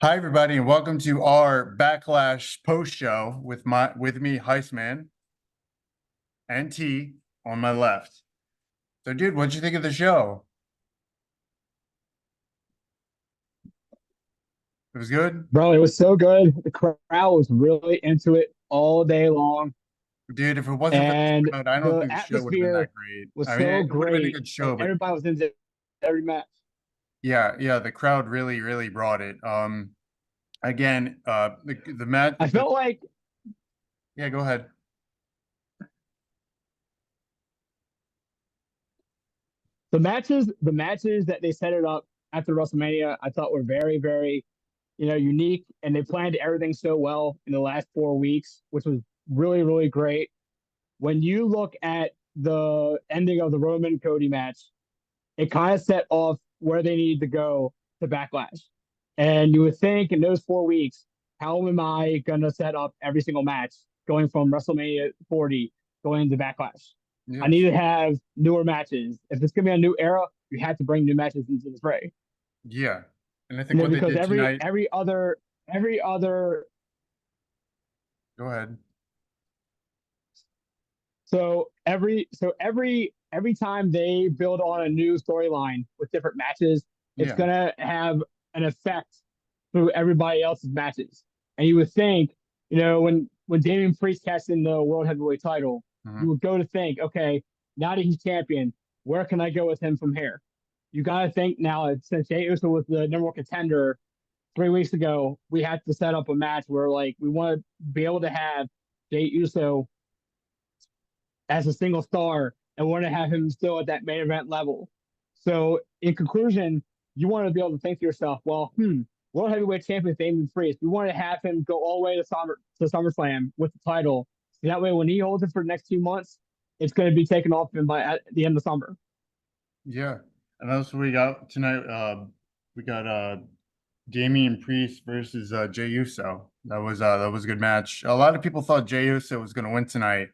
Hi everybody, and welcome to our Backlash post show with me, Hei5man, and T on my left. So, dude, what'd you think of the show? It was good, Bro, it was so good. The crowd was really into it all day long, dude. If it wasn't for the and crowd, I don't the think the show would have been atmosphere that great. was I mean, so it would have been a great. good Like show, but everybody was into every match. yeah, the crowd really brought it. Again, the match, I felt like yeah, go ahead. the matches that they set it up after WrestleMania, I thought were very, unique, and they planned everything so well in the last 4 weeks, which was really great. When you look at the ending of the Roman Cody match, it kind of set off where they needed to go to Backlash. And you would think in those 4 weeks, how am I going to set up every single match going from WrestleMania 40 going into Backlash? I need Yes, to have newer matches. If it's going to be a new era, you have to bring new matches into the fray. yeah, and I think what they Because did every tonight. every other every other Go ahead. every time they build on a new storyline with different matches, it's Yeah. gonna have an effect through everybody else's matches. And you would think, when Damian Priest cashed in the World Heavyweight title, Mhm. you would go to think, okay, now that he's champion, where can I go with him from here? You gotta think now, since Jey Uso was the number one contender 3 weeks ago, we had to set up a match where like we want to be able to have Jey Uso as a single star and want to have him still at that main event level. So, in conclusion, you want to be able to think to yourself, well, World Heavyweight Champion Damian Priest, we want to have him go all the way to SummerSlam with the title. So that way, when he holds it for the next 2 months, it's going to be taken off him by at the end of summer. Yeah, and that's what we got tonight. We got Damian Priest versus Jey Uso. That was a good match. A lot of people thought Jey Uso was going to win tonight.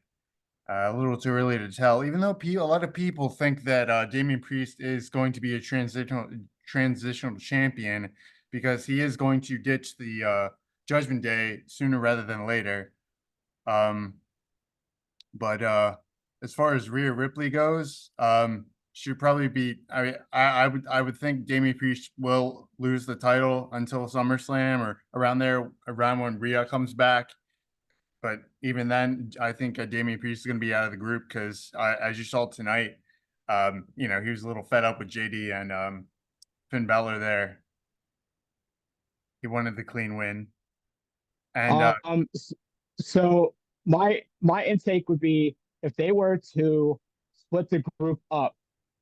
A little too early to tell. Even though a lot of people think that Damian Priest is going to be a transitional champion because he is going to ditch the Judgment Day sooner rather than later. Um, but as far as Rhea Ripley goes, she'd probably be. I would think Damian Priest will lose the title until SummerSlam or around there, around when Rhea comes back. But even then, I think Damian Priest is going to be out of the group because, as you saw tonight, he was a little fed up with JD and Finn Balor there. He wanted the clean win, and Um, so my intake would be if they were to split the group up,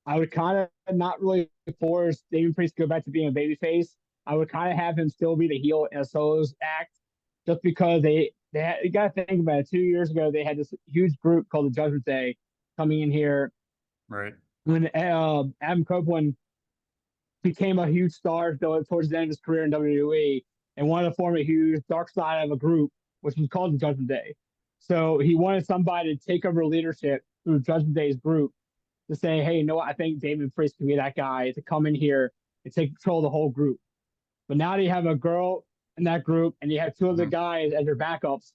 I would kind of not really force David Priest to go back to being a babyface. I would kind of have him still be the heel in a solos act, just because you got to think about it. 2 years ago, they had this huge group called the Judgment Day coming in here right, when Adam Copeland became a huge star towards the end of his career in WWE and wanted to form a huge dark side of a group, which was called the Judgment Day. So he wanted somebody to take over leadership through Judgment Day's group to say, hey, you know what? I think David Priest can be that guy to come in here and take control of the whole group. But now that you have a girl in that group and you have two other mhm. guys as your backups,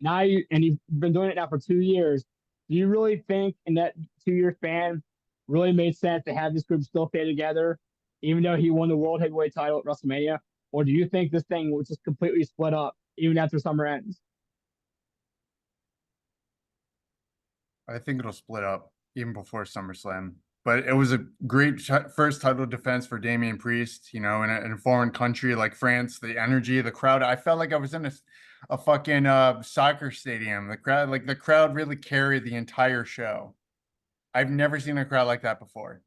and you've been doing it now for 2 years, do you really think in that 2 year span really made sense to have this group still stay together, even though he won the World Heavyweight title at WrestleMania? Or do you think this thing was just completely split up even after summer ends? I think it'll split up even before SummerSlam. But it was a great first title defense for Damian Priest. In a foreign country like France, the energy, the crowd. I felt like I was in a fucking soccer stadium. The crowd really carried the entire show. I've never seen a crowd like that before.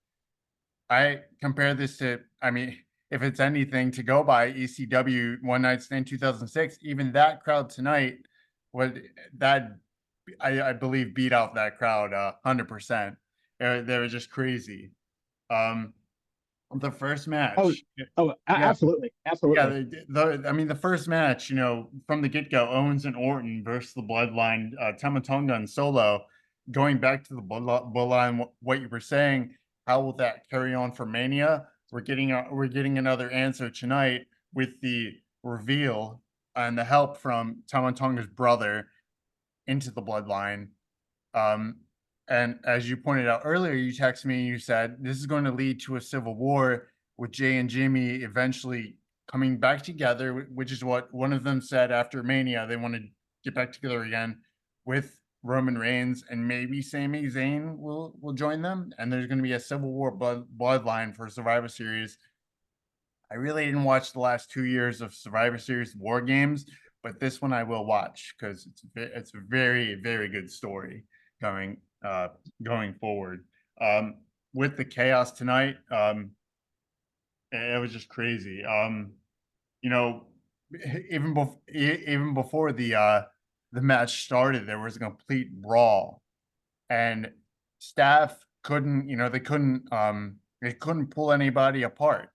I compare this to, I mean, if it's anything to go by, ECW One Night Stand 2006, even that crowd tonight, what that I believe beat out that crowd 100%. They were just crazy. Um, the first Oh, match, yeah, absolutely, yeah. absolutely. I mean, the first match, from the get go, Owens and Orton versus the Bloodline, Tama, Tonga and Solo. Going back to the Bloodline, what you were saying, how will that carry on for Mania? We're getting another answer tonight with the reveal and the help from Tama Tonga's brother into the bloodline. Um, and as you pointed out earlier, you texted me and you said this is going to lead to a civil war with Jay and Jimmy eventually coming back together, which is what one of them said after Mania. They want to get back together again with Roman Reigns, and maybe Sami Zayn will join them. And there's going to be a civil war bloodline for Survivor Series. I really didn't watch the last 2 years of Survivor Series War Games, but this one I will watch because it's a very, very good story going going forward. With the chaos tonight, it was just crazy. You know, even before the match started, there was a complete brawl, and staff couldn't, they couldn't pull anybody apart.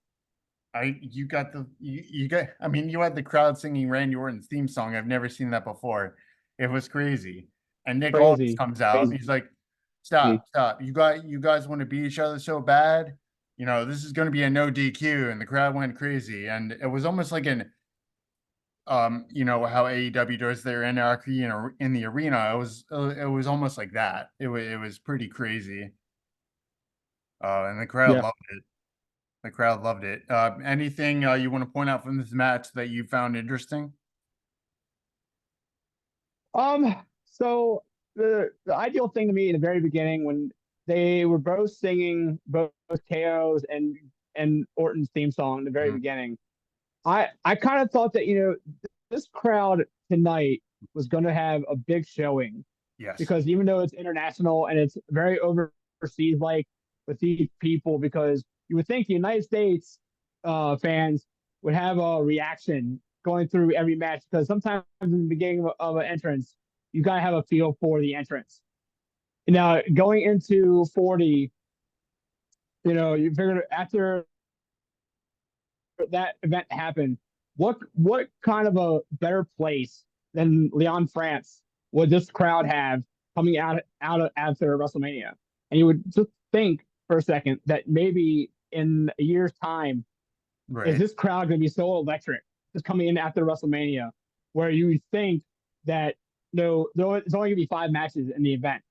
You got you got, I mean, you had the crowd singing Randy Orton's theme song. I've never seen that before. It was crazy. And Nick Aldis Crazy, comes out and crazy. he's like, stop. You guys want to beat each other so bad. This is going to be a no DQ. And the crowd went crazy. And it was almost like how AEW does their anarchy in the arena. It was almost like that. It was pretty crazy. And the crowd Yeah. loved it. The crowd loved it. Anything you want to point out from this match that you found interesting? So the ideal thing to me in the very beginning when they were both singing both KO's and Orton's theme song in the very Mhm. beginning, I kind of thought that this crowd tonight was going to have a big showing Yes. because even though it's international and it's very overseas like with these people, because you would think the United States fans would have a reaction going through every match because sometimes in the beginning of an entrance, you got to have a feel for the entrance. Now, going into 40, you figured after that event happened, what kind of a better place than Lyon, France would this crowd have coming out after WrestleMania? And you would just think for a second that maybe in a year's time, is Right. this crowd going to be so electric just coming in after WrestleMania, where you would think that no, though it's only going to be 5 matches in the event.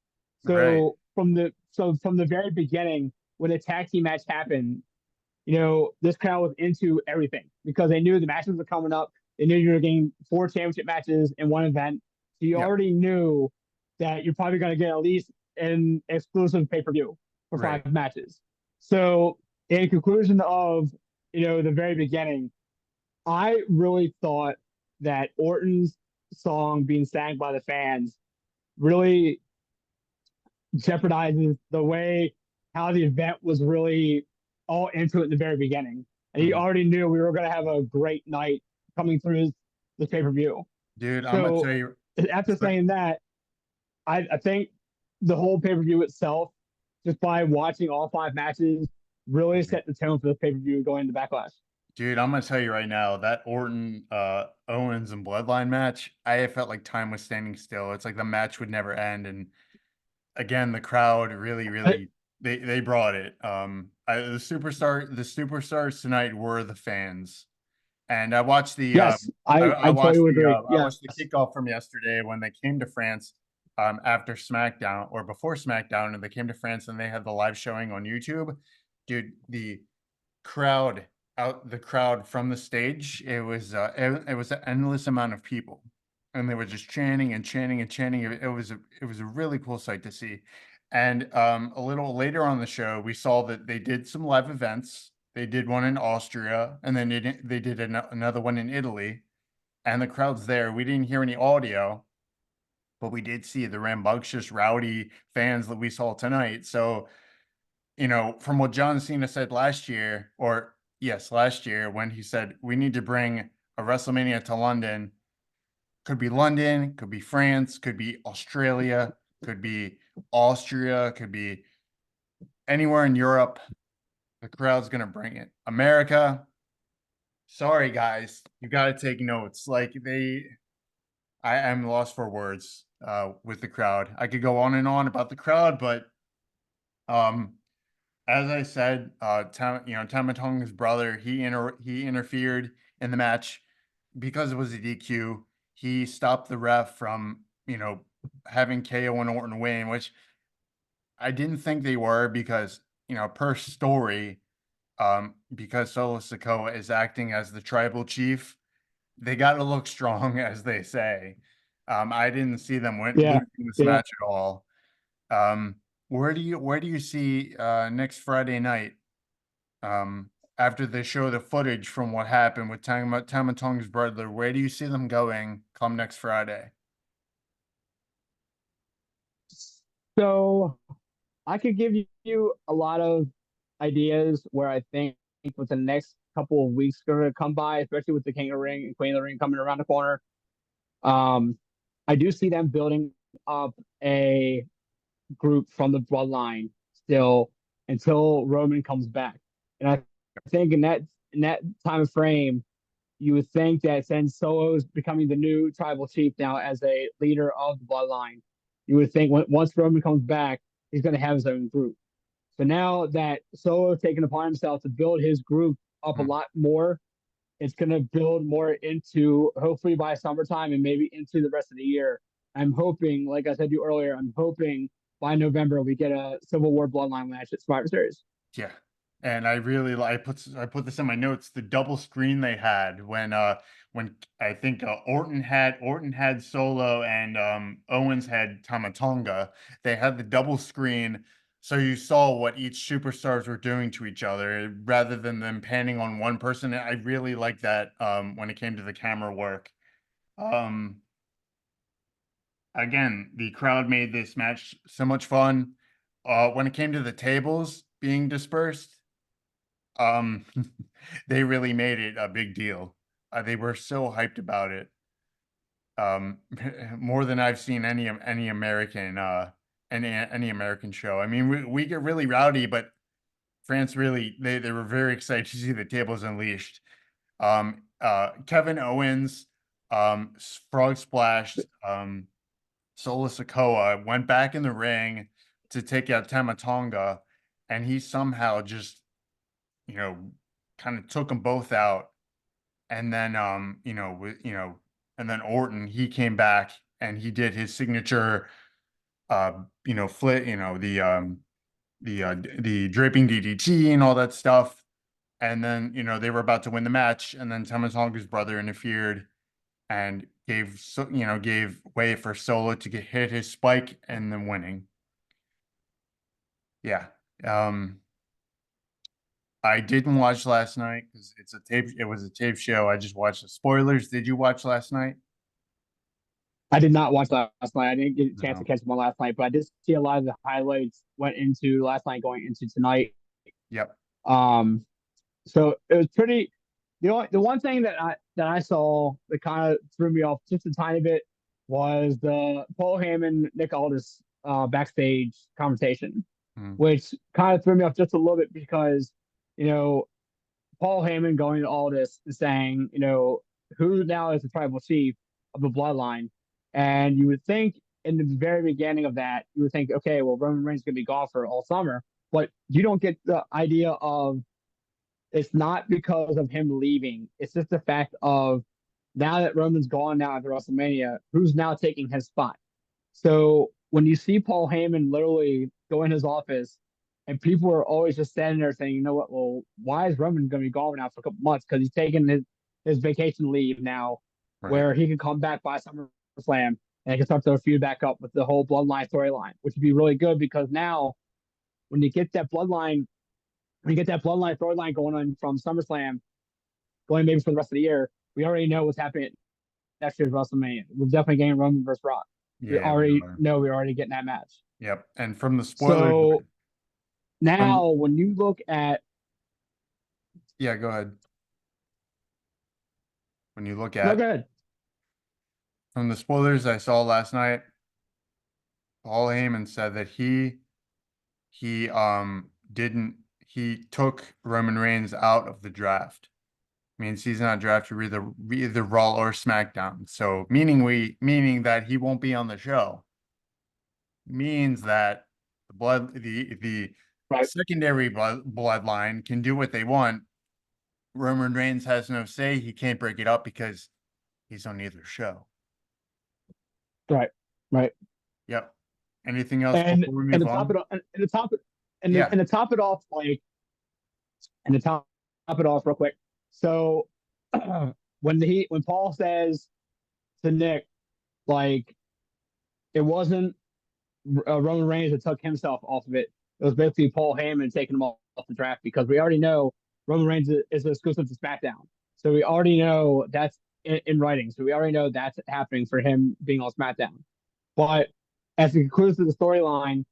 Right. From the very beginning, when the tag team match happened, this crowd was into everything because they knew the matches were coming up. They knew you were getting 4 championship matches in one event. So you Yep. already knew that you're probably going to get at least an exclusive pay-per-view for Right. 5 matches. So in conclusion of, the very beginning, I really thought that Orton's song being sang by the fans really jeopardizes the way how the event was really all into it in the very beginning. And he Mhm. already knew we were going to have a great night coming through this pay per view. Dude, I'm gonna So tell you. after saying that, I think the whole pay per view itself, just by watching all 5 matches, really Mhm. set the tone for the pay per view going into Backlash. Dude, I'm gonna tell you right now that Orton Owens and Bloodline match, I felt like time was standing still. It's like the match would never end. And again, the crowd really, I, really, they brought it. The superstars tonight were the fans. And yes, I totally would agree. I Yes. watched the kickoff from yesterday when they came to France, after SmackDown or before SmackDown, and they came to France and they had the live showing on YouTube. Dude, crowd the crowd from the stage, it was an endless amount of people, and they were just chanting and chanting and chanting. It was a really cool sight to see. And a little later on the show, we saw that they did some live events. They did one in Austria, and then they did another one in Italy, and the crowd's there. We didn't hear any audio, but we did see the rambunctious, rowdy fans that we saw tonight. So, from what John Cena said last year, or yes, last year, when he said we need to bring a WrestleMania to London, could be France, could be Australia, could be Austria, could be anywhere in Europe. The crowd's gonna bring it. America, sorry guys, you got to take notes. I am lost for words with the crowd. I could go on and on about the crowd, but um, as I said, Tama Tonga's brother, he interfered in the match. because it was a DQ, he stopped the ref from, having KO and Orton win, which I didn't think they were because, per story, because Solo Sikoa is acting as the tribal chief, they got to look strong, as they say. I didn't see them Yeah, losing this yeah. match at all. Um, where do you see next Friday night? After they show the footage from what happened with Tama Tonga's brother, where do you see them going come next Friday? So I could give you a lot of ideas where I think with the next couple of weeks going to come by, especially with the King of the Ring and Queen of the Ring coming around the corner. Um, I do see them building up a group from the Bloodline still until Roman comes back, and I think in that time frame, you would think that since Solo is becoming the new tribal chief now as a leader of the Bloodline, you would think once Roman comes back, he's going to have his own group. So now that Solo has taken upon himself to build his group up a Hmm. lot more, it's going to build more into hopefully by summertime and maybe into the rest of the year. I'm hoping, like I said to you earlier, I'm hoping by November we get a Civil War Bloodline match at Survivor Series. Yeah. And I really I put this in my notes, the double screen they had when I think Orton had Solo and Owens had Tama Tonga. They had the double screen so you saw what each superstars were doing to each other rather than them panning on one person. I really like that when it came to the camera work. Um Again, the crowd made this match so much fun. When it came to the tables being dispersed, um, they really made it a big deal. They were so hyped about it. More than I've seen any American any American show. I mean, we get really rowdy, but France really they were very excited to see the tables unleashed. Kevin Owens, Frog Splashed, Solo Sikoa went back in the ring to take out Tama Tonga, and he somehow just, you know, kind of took them both out. And then, and then Orton, he came back and he did his signature, flip, the draping DDT and all that stuff. And then, they were about to win the match, and then Tama Tonga's brother interfered and gave way for Solo to hit his spike and then winning. Yeah. Um, I didn't watch last night because it was a tape show. I just watched the spoilers. Did you watch last night? I did not watch last night. I didn't get a chance to No. catch one last night, but I did see a lot of the highlights went into last night going into tonight. Yep. Um, so it was pretty. The one thing that I saw that kind of threw me off just a tiny bit was the Paul Heyman Nick Aldis backstage conversation, Mm, which kind of threw me off just a little bit because you know Paul Heyman going to Aldis and saying who now is the tribal chief of the Bloodline, and you would think in the very beginning of that you would think okay, well Roman Reigns is going to be gone for all summer, but you don't get the idea of it's not because of him leaving. It's just the fact of now that Roman's gone now after WrestleMania, who's now taking his spot? So when you see Paul Heyman literally go in his office and people are always just standing there saying, you know what, well, why is Roman going to be gone now for a couple months? Because he's taking his vacation leave now right. where he can come back by SummerSlam and he can start to feud back up with the whole Bloodline storyline, which would be really good because now when you get that Bloodline when you get that Bloodline storyline going on from SummerSlam, going maybe for the rest of the year, we already know what's happening next year's WrestleMania. We're definitely getting Roman versus Rock. We Yeah, we already are. know we're already getting that match. Yep. And from the spoilers, So from now when you look at yeah, go ahead. When you look no at good. from the spoilers I saw last night, Paul Heyman said that he took Roman Reigns out of the draft. Means he's not drafted for either Raw or SmackDown. So meaning that he won't be on the show. Means that the Right. secondary bloodline can do what they want. Roman Reigns has no say. He can't break it up because he's on either show. Right. Right. Yep. Anything else And before we and move to top on? it off, and to top it, Yeah. and to top it off, like, and to top it off real quick. So when Paul says to Nick, like, it wasn't Roman Reigns that took himself off of it. It was basically Paul Heyman taking him off the draft because we already know Roman Reigns is exclusive to SmackDown. So we already know that's in writing. So we already know that's happening for him being on SmackDown. But as it concludes to the storyline,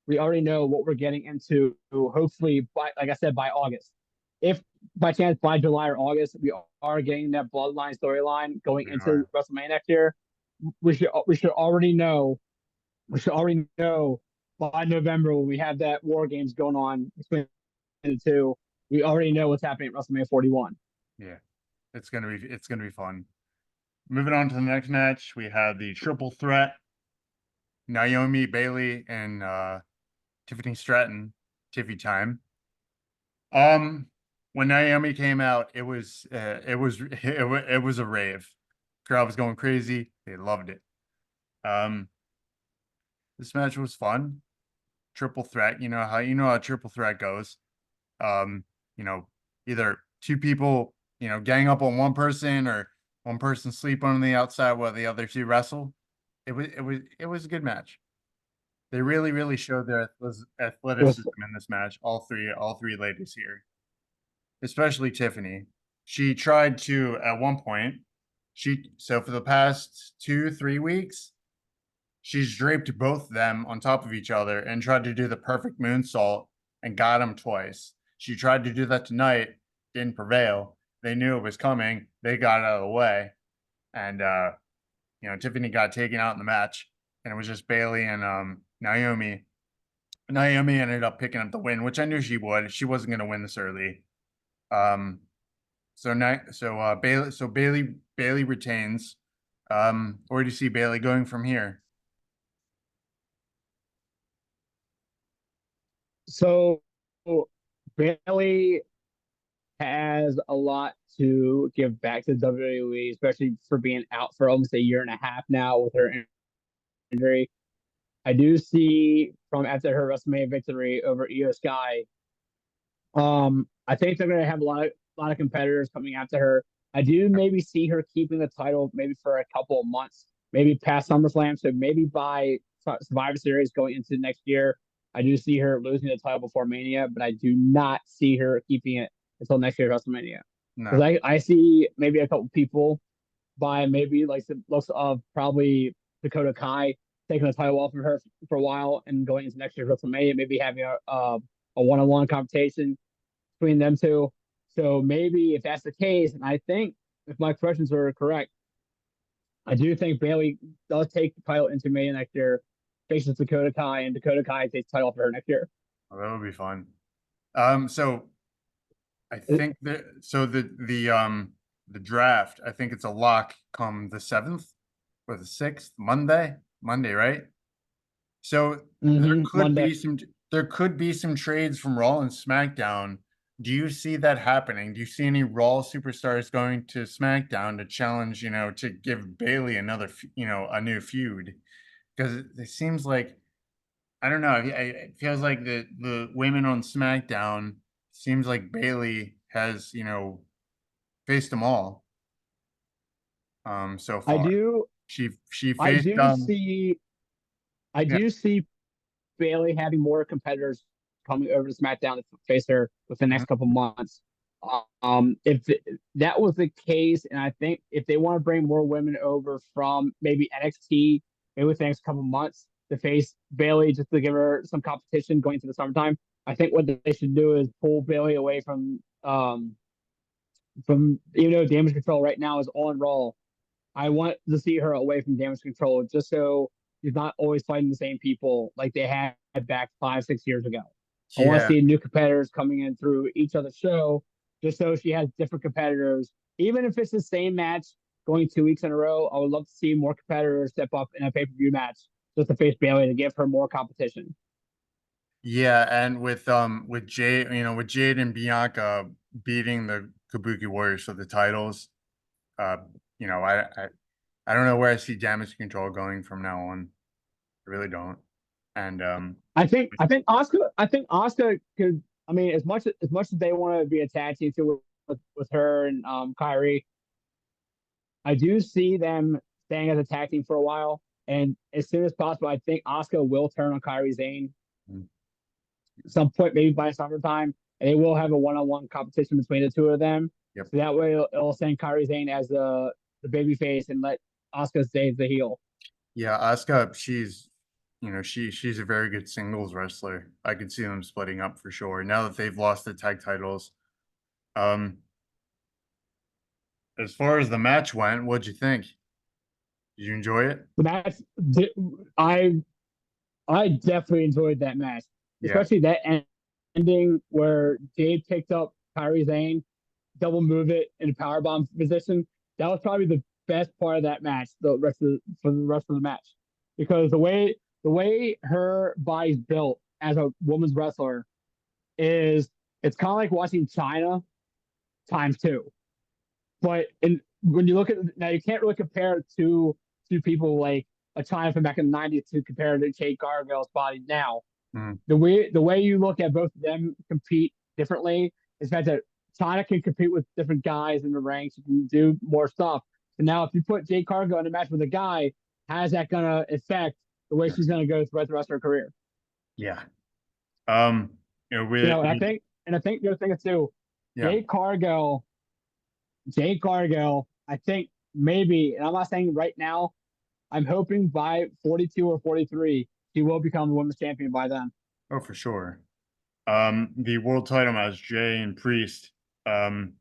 we already know what we're getting into. Hopefully, by, like I said, by August. If by chance by July or August we are getting that Bloodline storyline going We into are. WrestleMania next year, we should already know. We should already know by November when we have that War Games going on between the two. We already know what's happening at WrestleMania 41. Yeah. It's gonna be fun. Moving on to the next match, we have the triple threat: Naomi, Bayley, and Tiffany Stratton. Tiffy time. When Naomi came out, it was it was a rave. Crowd was going crazy. They loved it. Um, this match was fun. Triple threat. You know how triple threat goes. Um, you know, either two people, gang up on one person, or one person sleep on the outside while the other two wrestle. It was a good match. They really, really showed their It was athleticism in this match. All three ladies here, especially Tiffany. She tried to at one point. So for the past 2, 3 weeks, she's draped both them on top of each other and tried to do the perfect moonsault and got them twice. She tried to do that tonight, didn't prevail. They knew it was coming. They got out of the way, and Tiffany got taken out in the match, and it was just Bayley and Naomi. Naomi ended up picking up the win, which I knew she would. She wasn't going to win this early. Bayley retains. Where do you see Bayley going from here? so Bayley has a lot to give back to WWE, especially for being out for almost a year and a half now with her injury. I do see from after her WrestleMania victory over Io Sky, I think they're going to have a lot of competitors coming after her. I do maybe see her keeping the title maybe for a couple of months, maybe past SummerSlam. So maybe by Survivor Series going into next year, I do see her losing the title before Mania, but I do not see her keeping it until next year's WrestleMania. Because No. I see maybe a couple people by maybe like the looks of probably Dakota Kai taking the title off of her for a while and going into next year's WrestleMania, maybe having a one-on-one competition between them two. So maybe if that's the case, and I think if my questions are correct, I do think Bayley does take the title into Mania next year, faces Dakota Kai, and Dakota Kai takes the title for her next year. Oh, that would be fun. So I It, think the draft, I think it's a lock come the 7th or the 6th, Monday, right? So Monday. there could be some trades from Raw and SmackDown. Do you see that happening? Do you see any Raw superstars going to SmackDown to challenge, to give Bayley a new feud? Because it seems like, I don't know. It feels like the women on SmackDown, seems like Bayley has, faced them all so I far. do She I faced do see I yeah, do see Bayley having more competitors coming over to SmackDown to face her within the mhm, next couple months. If that was the case, and I think if they want to bring more women over from maybe NXT, maybe within the next couple months to face Bayley just to give her some competition going into the summertime, I think what they should do is pull Bayley away from even though Damage Control right now is on Raw. I want to see her away from Damage Control just so she's not always fighting the same people like they had back 5, 6 years ago. I want to yeah, see new competitors coming in through each other show just so she has different competitors. Even if it's the same match going 2 weeks in a row, I would love to see more competitors step up in a pay-per-view match just to face Bayley to give her more competition. yeah. And with Jade, with Jade and Bianca beating the Kabuki Warriors for the titles, uh, you know, I don't know where I see Damage Control going from now on. I really don't. And I think Asuka could. I mean, as much as they want to be attached to with her and Kairi, I do see them staying as a tag team for a while. And as soon as possible, I think Asuka will turn on Kairi Sane mm, at some point, maybe by summertime, and they will have a one-on-one competition between the two of them. yep. So that way, it'll send Kairi Sane as the baby face and let Asuka stay as the heel. Yeah, Asuka, she's a very good singles wrestler. I could see them splitting up for sure. Now that they've lost the tag titles. Um, as far as the match went, what'd you think? Did you enjoy it? The match, I I definitely enjoyed that match, Yeah. especially that ending where Jade picked up Kairi Sane, double move it in a powerbomb position. That was probably the best part of that match. For the rest of the match, because the way her body's built as a woman's wrestler is it's kind of like watching China times two. But when you look at now, you can't really compare to people like a China from back in the '90s to compare to Jade Cargill's body now. Mm, The way you look at both of them compete differently is that China can compete with different guys in the ranks, and do more stuff. So now, if you put Jade Cargill in a match with a guy, how's that gonna affect the way she's gonna go throughout the rest of her career? yeah. Um, you know, You know, we and I think the other thing is too, yeah. Jade Cargill, Jade Cargill, I think maybe, and I'm not saying right now, I'm hoping by 42 or 43, she will become the women's champion by then. Oh, for sure. The world title match, Jay and Priest. Um,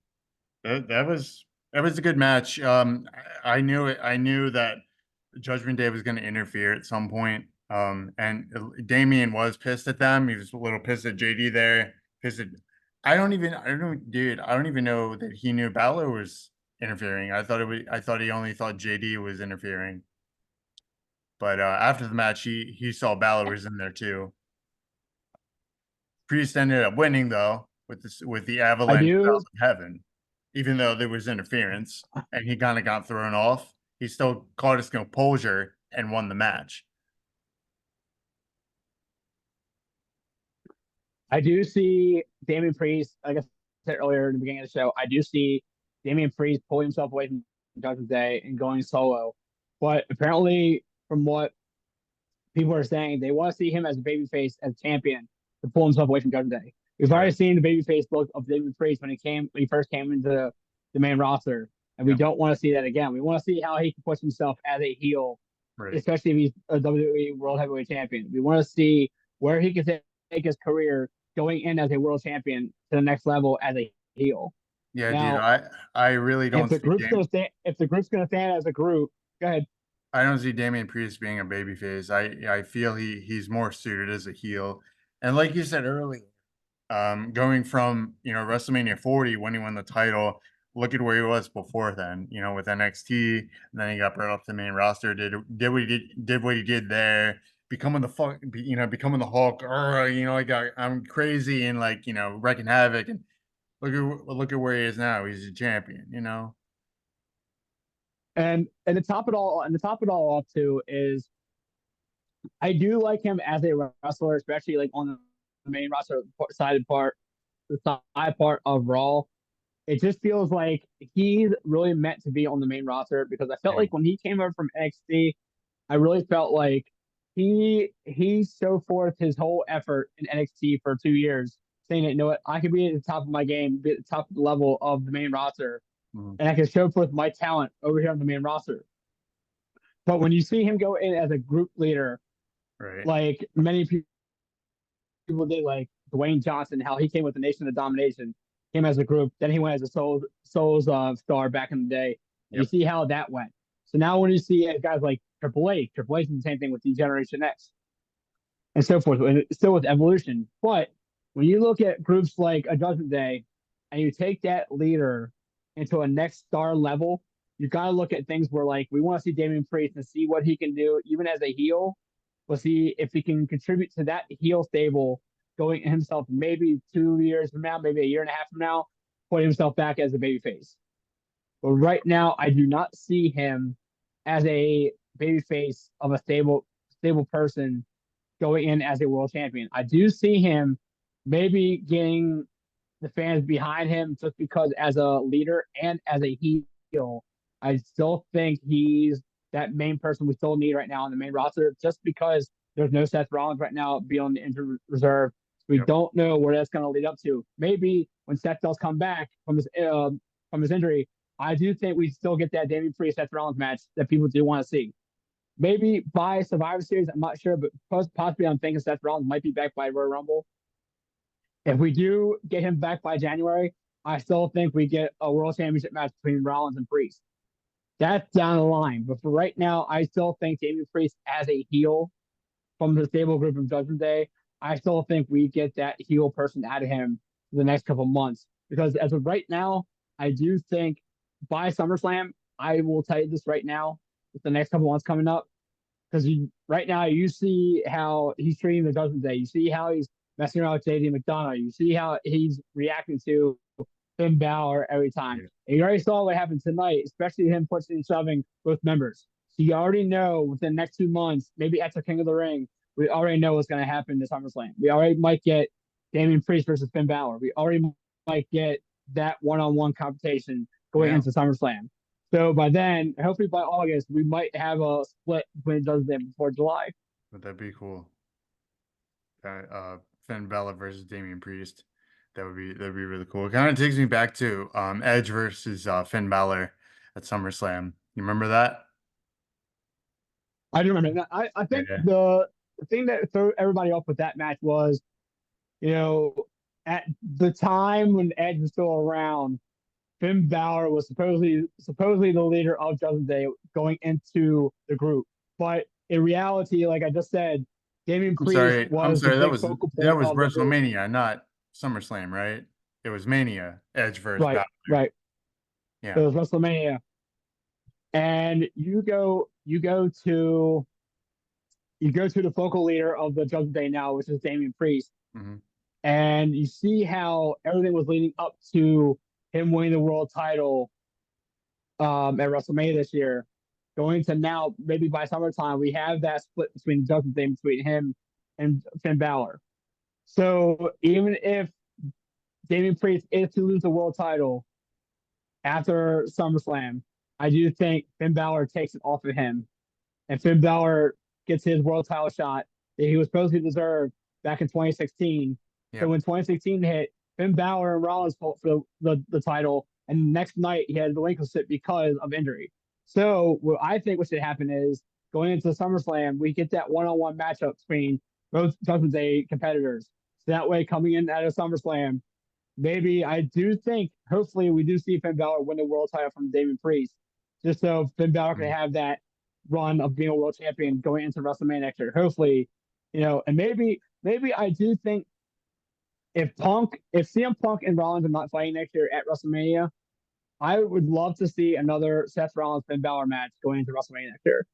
that was a good match. I knew it. I knew that Judgment Day was going to interfere at some point. And Damian was pissed at them. He was a little pissed at JD there. Pissed at, I don't even know that he knew Balor was interfering. I thought he only thought JD was interfering. But after the match, he saw Balor was in there too. Priest ended up winning though with the I avalanche out do, of heaven, even though there was interference and he kind of got thrown off. He still caught his composure and won the match. I do see Damian Priest, like I said earlier in the beginning of the show, I do see Damian Priest pulling himself away from Judgment Day and going solo. But apparently, from what people are saying, they want to see him as a babyface, as champion, to pull himself away from Judgment Day. We've already Right. seen the babyface look of Damian Priest when he first came into the main roster, and we Yeah. don't want to see that again. We want to see how he can push himself as a heel, Right. especially if he's a WWE World Heavyweight Champion. We want to see where he can take his career going in as a world champion to the next level as a heel. Yeah, dude. Now, I really don't see if the group's gonna stand as a group, go ahead. I don't see Damian Priest being a babyface. I feel he's more suited as a heel. And like you said earlier, going from WrestleMania 40 when he won the title, look at where he was before then. With NXT, and then he got brought up to the main roster. Did what he did there. Becoming the Hulk. Like I'm crazy and like wrecking havoc. And look at where he is now. He's a champion. And to top it all off too is I do like him as a wrestler, especially like on the main roster the side part of Raw. It just feels like he's really meant to be on the main roster because I felt Yeah. like when he came over from NXT, I really felt like he showed forth his whole effort in NXT for 2 years, saying that, you know what, I can be at the top of my game, be at the top of the level of the main roster, Mhm. and I can show forth my talent over here on the main roster. But when you see him go in as a group leader, Right. like many people did, like Dwayne Johnson, how he came with the Nation of Domination, came as a group, then he went as a Souls star back in the day. And you Yep. see how that went. So now when you see guys like Triple H is the same thing with the Generation X and so forth, and still with Evolution. But when you look at groups like a Judgment Day and you take that leader into a next star level, you got to look at things where, like, we want to see Damian Priest and see what he can do, even as a heel. We'll see if he can contribute to that heel stable going himself maybe 2 years from now, maybe a year and a half from now, putting himself back as a babyface. But right now, I do not see him as a babyface of a stable person going in as a world champion. I do see him maybe getting the fans behind him just because as a leader and as a heel, I still think he's that main person we still need right now on the main roster just because there's no Seth Rollins right now beyond the injured reserve. We Yep. don't know where that's going to lead up to. Maybe when Seth does come back from his injury, I do think we still get that Damian Priest Seth Rollins match that people do want to see. Maybe by Survivor Series, I'm not sure, but possibly I'm thinking Seth Rollins might be back by Royal Rumble. If we do get him back by January, I still think we get a World Championship match between Rollins and Priest. That's down the line. But for right now, I still think Damian Priest as a heel from the stable group of Judgment Day, I still think we get that heel person out of him for the next couple months. Because as of right now, I do think by SummerSlam, I will tell you this right now, with the next couple months coming up, because right now you see how he's treating the Judgment Day. You see how he's messing around with JD McDonough. You see how he's reacting to Finn Balor every time. Yeah. And you already saw what happened tonight, especially him pushing and shoving both members. So you already know within the next 2 months, maybe after King of the Ring, we already know what's going to happen this SummerSlam. We already might get Damian Priest versus Finn Balor. We already might get that one-on-one competition going into SummerSlam. So by then, hopefully by August, we might have a split between Judgment Day before July. Would that be cool? Finn Balor versus Damian Priest. That'd be really cool. It kind of takes me back to Edge versus Finn Balor at SummerSlam. You remember that? I do remember that. I think Yeah. the thing that threw everybody off with that match was, at the time when Edge was still around, Finn Balor was supposedly the leader of Judgment Day going into the group. But in reality, like I just said, Damian I'm Priest sorry. was the big focal point of the group. WrestleMania, not SummerSlam, right? It was Mania. Edge versus Balor. Right. Yeah. It was WrestleMania. And you go to the focal leader of the Judgment Day now, which is Damian Priest. Mm-hmm. And you see how everything was leading up to him winning the world title at WrestleMania this year. Going to now, maybe by summertime, we have that split between Judgment Day between him and Finn Balor. So even if Damian Priest is to lose the world title after SummerSlam, I do think Finn Balor takes it off of him. And Finn Balor gets his world title shot that he was supposed to deserve back in 2016. Yep. So when 2016 hit, Finn Balor and Rollins fought for the title, and the next night he had to relinquish it because of injury. So what I think what should happen is going into SummerSlam, we get that one-on-one matchup between both Judgment Day competitors. So that way, coming in at a SummerSlam, maybe I do think, hopefully, we do see Finn Balor win the world title from Damian Priest, just so Finn Balor can have that run of being a world champion going into WrestleMania next year. Hopefully, and maybe I do think if CM Punk and Rollins are not fighting next year at WrestleMania, I would love to see another Seth Rollins Finn Balor match going into WrestleMania next year.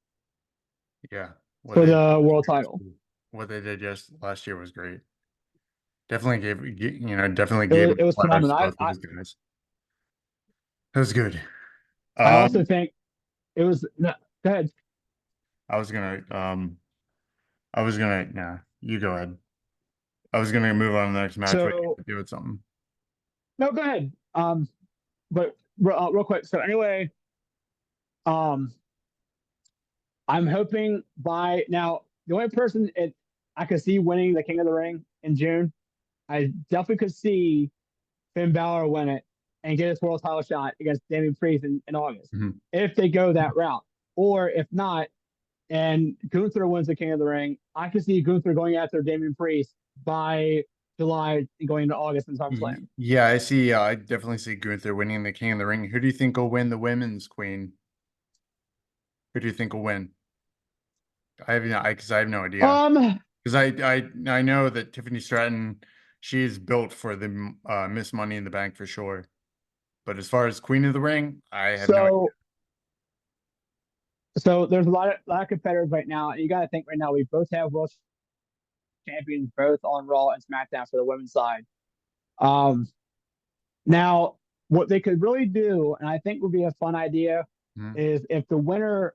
Yeah. For the world title. What they did last year was great. Definitely gave it was phenomenal. both of those guys. That was good. I also think it was no, go ahead. Nah, you go ahead. I was gonna move on to the next match. So Do it something. No, go ahead. But real quick. So anyway, I'm hoping by now the only person I could see winning the King of the Ring in June, I definitely could see Finn Balor win it and get his world title shot against Damian Priest in August. Mm-hmm. If they go that route, or if not, and Gunther wins the King of the Ring, I could see Gunther going after Damian Priest by July and going into August in SummerSlam. Yeah, I see. I definitely see Gunther winning the King of the Ring. Who do you think will win the Women's Queen? Who do you think will win? I have no idea. Because I know that Tiffany Stratton, she is built for the Miss Money in the Bank for sure. But as far as Queen of the Ring, I have no idea. So there's a lot of competitors right now. You got to think right now we both have world champions both on Raw and SmackDown for the women's side. Now what they could really do, and I think would be a fun idea, Mhm. is if the winner,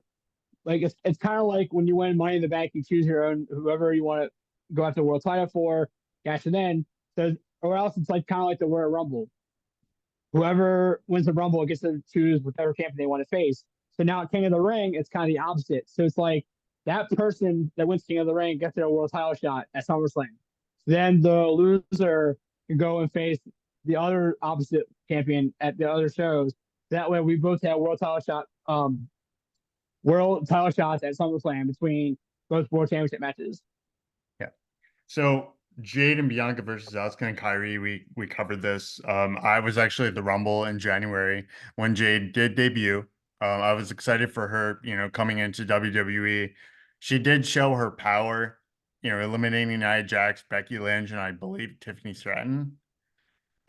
like it's kind of like when you win Money in the Bank, you choose your own whoever you want to go after the world title for, cash it in. So, or else it's like kind of like the Royal Rumble. Whoever wins the Rumble gets to choose whatever champion they want to face. So now at King of the Ring, it's kind of the opposite. So it's like that person that wins King of the Ring gets their world title shot at SummerSlam. Then the loser can go and face the other opposite champion at the other shows. That way, we both have world title shots at SummerSlam between both world championship matches. Yeah. So Jade and Bianca versus Asuka and Kairi, we covered this. I was actually at the Rumble in January when Jade did debut. I was excited for her, coming into WWE. She did show her power, eliminating Nia Jax, Becky Lynch, and I believe Tiffany Stratton.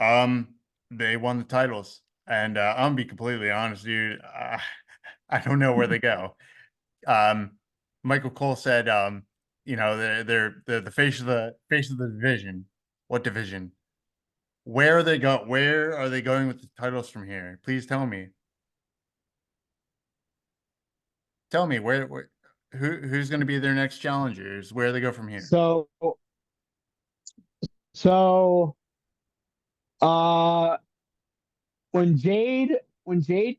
Um, they won the titles, and I'm gonna be completely honest, dude. I don't know where they go. Um, Michael Cole said, they're the face of the division. What division? Where are they go? Where are they going with the titles from here? Please tell me. Tell me who's going to be their next challengers? Where they go from here? So, so uh, when Jade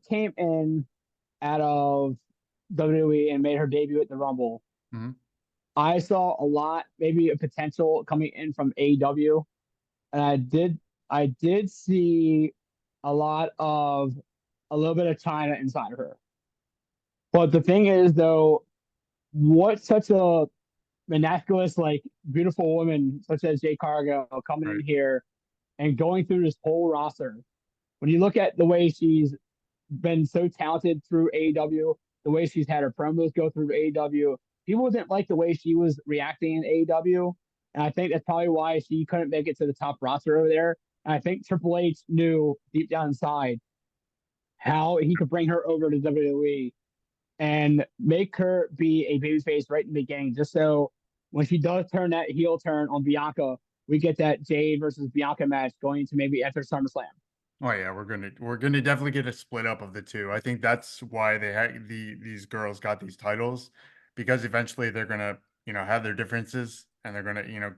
came in out of WWE and made her debut at the Rumble, Mhm. I saw a lot, maybe a potential coming in from AEW, and I did see a lot of a little bit of China inside of her. But the thing is, though, what such a miraculous, like beautiful woman such as Jade Cargill coming in Right. here and going through this whole roster. When you look at the way she's been so talented through AEW, the way she's had her promos go through AEW, people didn't like the way she was reacting in AEW. And I think that's probably why she couldn't make it to the top roster over there. And I think Triple H knew deep down inside how he could bring her over to WWE and make her be a babyface right in the beginning, just so when she does turn that heel turn on Bianca, we get that Jade versus Bianca match going to maybe after SummerSlam. Oh yeah, we're gonna definitely get a split up of the two. I think that's why they had these girls got these titles, because eventually they're gonna, have their differences, and they're gonna,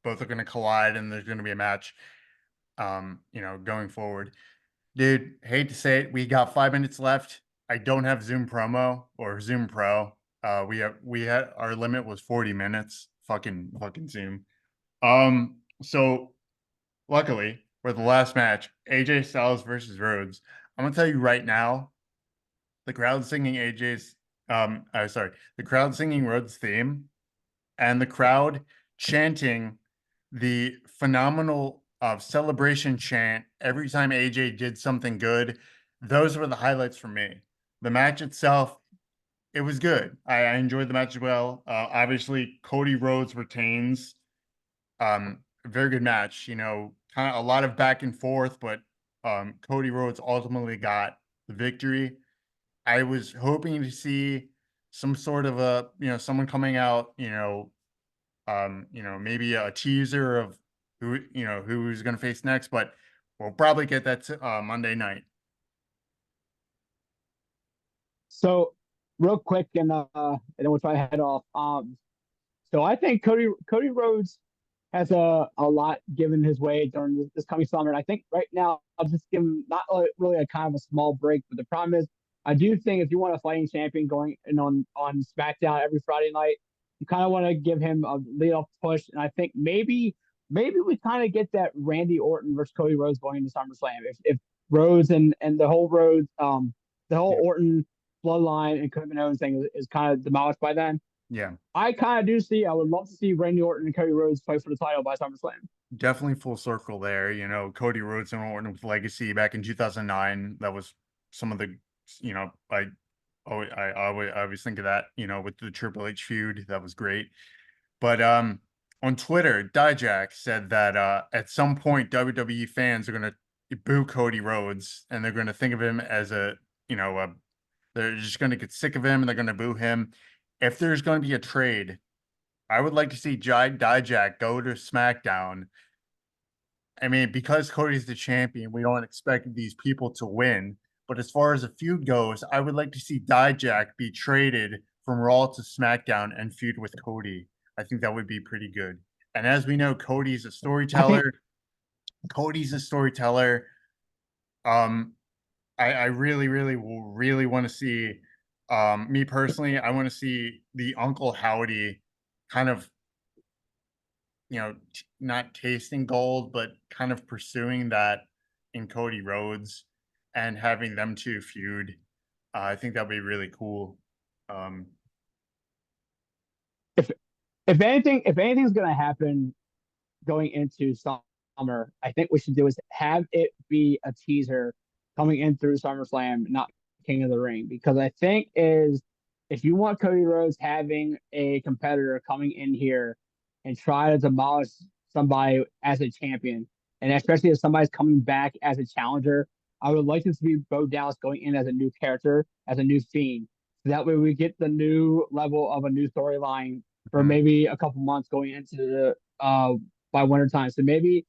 both are gonna collide, and there's gonna be a match, going forward. Dude, hate to say it, we got 5 minutes left. I don't have Zoom promo or Zoom Pro. We had our limit was 40 minutes. Fucking Zoom. So luckily, for the last match, AJ Styles versus Rhodes. I'm gonna tell you right now, the crowd singing the crowd singing Rhodes' theme, and the crowd chanting the phenomenal celebration chant every time AJ did something good. Those were the highlights for me. The match itself, it was good. I enjoyed the match as well. Obviously, Cody Rhodes retains. A very good match. Kind of a lot of back and forth, but Cody Rhodes ultimately got the victory. I was hoping to see some sort of someone coming out, maybe a teaser of who's going to face next, but we'll probably get that Monday night. So real quick, and then we'll try to head off. So I think Cody Rhodes has a lot given his way during this coming summer. And I think right now I'll just give him not really a kind of a small break, but the problem is I do think if you want a fighting champion going in on SmackDown every Friday night, you kind of want to give him a lead off push. And I think maybe we kind of get that Randy Orton versus Cody Rhodes going into SummerSlam. If Rhodes and the whole Rhodes the whole Yeah. Orton bloodline and Kevin Owens thing is kind of demolished by then. Yeah, I kind of do see. I would love to see Randy Orton and Cody Rhodes fight for the title by SummerSlam. definitely full circle there. Cody Rhodes and Orton with Legacy back in 2009. That was some of the, I always think of that, with the Triple H feud. That was great. But on Twitter, Dijak said that at some point WWE fans are going to boo Cody Rhodes, and they're going to think of him as they're just going to get sick of him, and they're going to boo him. If there's going to be a trade, I would like to see Dijak go to SmackDown I mean, because Cody's the champion, we don't expect these people to win. But as far as a feud goes, I would like to see Dijak be traded from Raw to SmackDown and feud with Cody. I think that would be pretty good. And as we know, Cody's a I think storyteller. Cody's a storyteller. Um, I really want to see, me personally, I want to see the Uncle Howdy kind of, not tasting gold, but kind of pursuing that in Cody Rhodes and having them two feud. I think that'd be really cool. Um, if if anything's gonna happen going into summer, I think we should do is have it be a teaser coming in through SummerSlam, not King of the Ring, because I think is if you want Cody Rhodes having a competitor coming in here and try to demolish somebody as a champion, and especially if somebody's coming back as a challenger, I would like to see Bo Dallas going in as a new character, as a new Fiend. So that way we get the new level of a new storyline for mhm. maybe a couple months going into the by winter time. So maybe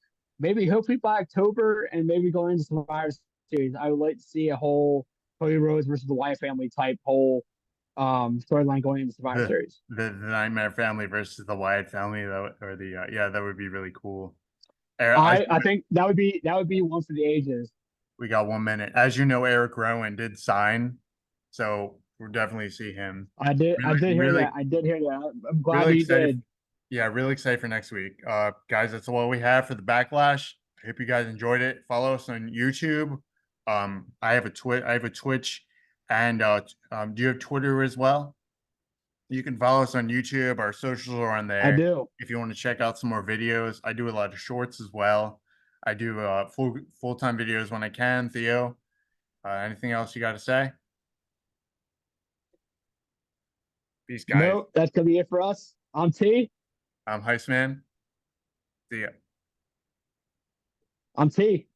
hopefully by October and maybe going into Survivor Series, I would like to see a whole Cody Rhodes versus the Wyatt family type whole storyline going into Survivor the, Series. the Nightmare Family versus the Wyatt family, or the yeah, that would be really cool. I think that would be one for the ages. We got 1 minute. As you know, Eric Rowan did sign, so we'll definitely see him. I Really, did hear really, that. I did hear that. I'm glad really that you excited. did. Yeah, really excited for next week. Guys, that's all we have for the backlash. I hope you guys enjoyed it. Follow us on YouTube. I have a Twitch, and do you have Twitter as well? You can follow us on YouTube. Our socials are on I there. do. If you want to check out some more videos, I do a lot of shorts as well. I do full-time videos when I can. Theo, anything else you got to say? Peace, guys. No, that's gonna be it for us. I'm T. I'm Heisman. See ya. I'm T.